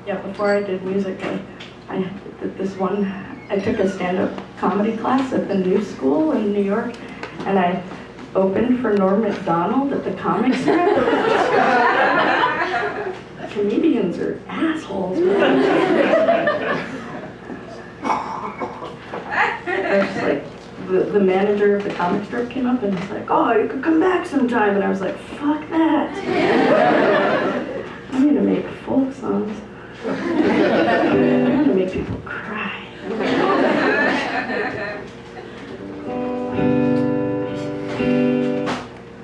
Yeah, before I did music, I did this one, I took a stand-up comedy class at the New School in New York, and I opened for Norm Macdonald at the comic strip. Comedians are assholes, man. I was just like, the manager of the comic strip came up and was like, oh, you could come back sometime. And I was like, fuck that. I'm gonna make folk songs. I'm gonna make people cry.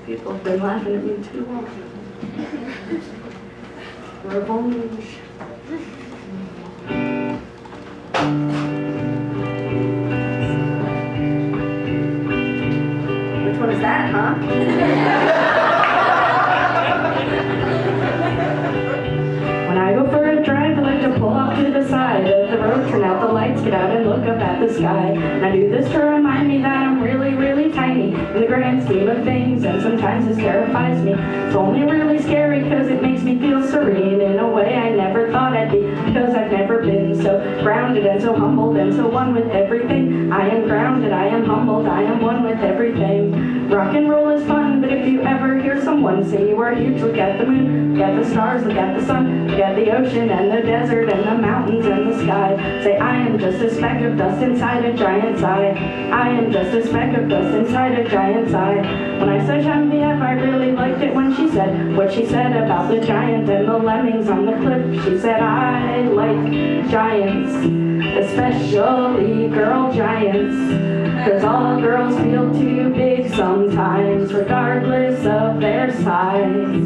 People have been laughing at me too long. Revenge. Which one is that, huh? When I go for a drive, I like to pull off to the side of the road, turn out the lights, get out and look up at the sky. And I do this to remind me that I'm really, really tiny in the grand scheme of things, and sometimes this terrifies me. It's only really scary because it makes me feel serene in a way I never thought I'd be, because I've never been so grounded and so humbled and so one with everything. I am grounded, I am humbled, I am one with everything. Rock and roll is fun, but if you ever hear someone say you are huge, look at the moon, look at the stars, look at the sun, look at the ocean and the desert and the mountains and the sky. Say, I am just a speck of dust inside a giant's eye. I am just a speck of dust inside a giant's eye. When I saw Genevieve, I really liked it when she said what she said about the giant and the lemmings on the cliff. She said, I like giants, especially girl giants, 'cause all girls feel too big sometimes, regardless of their size.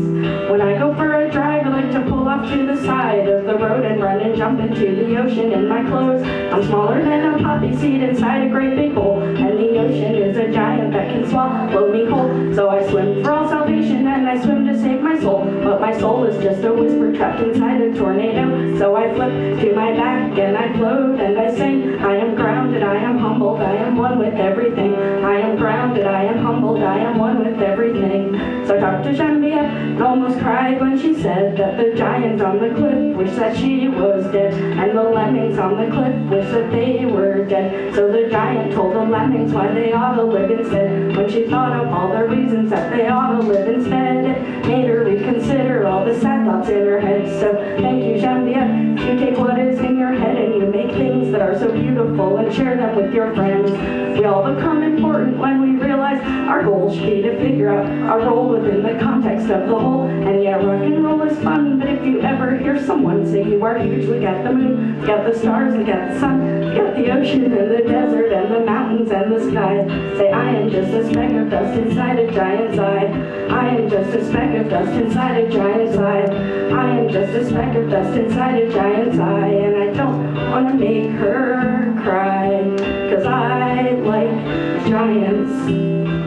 When I go for a drive, I like to pull off to the side of the road and run and jump into the ocean in my clothes. I'm smaller than a poppy seed inside a great big bowl, and the ocean is a giant that can swallow me whole. So I swim for all salvation and I swim to save my soul, but my soul is just a whisper trapped inside a tornado. So I flip to my back and I float and I sing, I am grounded, I am humbled, I am one with everything. I am grounded, I am humbled, I am one with everything. So I talked to Genevieve and almost cried when she said that the giant on the cliff wished that she was dead, and the lemmings on the cliff wished that they were dead. So the giant told the lemmings why they ought to live instead. When she thought of all the reasons that they ought to live instead, it made her reconsider all the sad thoughts in her head. So thank you, Genevieve. You take what is in your head and you make things that are so beautiful and share them with your friends. We all become important when we realize our goal should be to figure out our role within the context of the whole. And yeah, rock and roll is fun, but if you ever hear someone say you are huge, look at the moon, look at the stars, look at the sun, look at the ocean and the desert and the mountains and the sky. Say, I am just a speck of dust inside a giant's eye. I am just a speck of dust inside a giant's eye. I am just a speck of dust inside a giant's eye. And I don't want to make her cry, 'cause I like giants.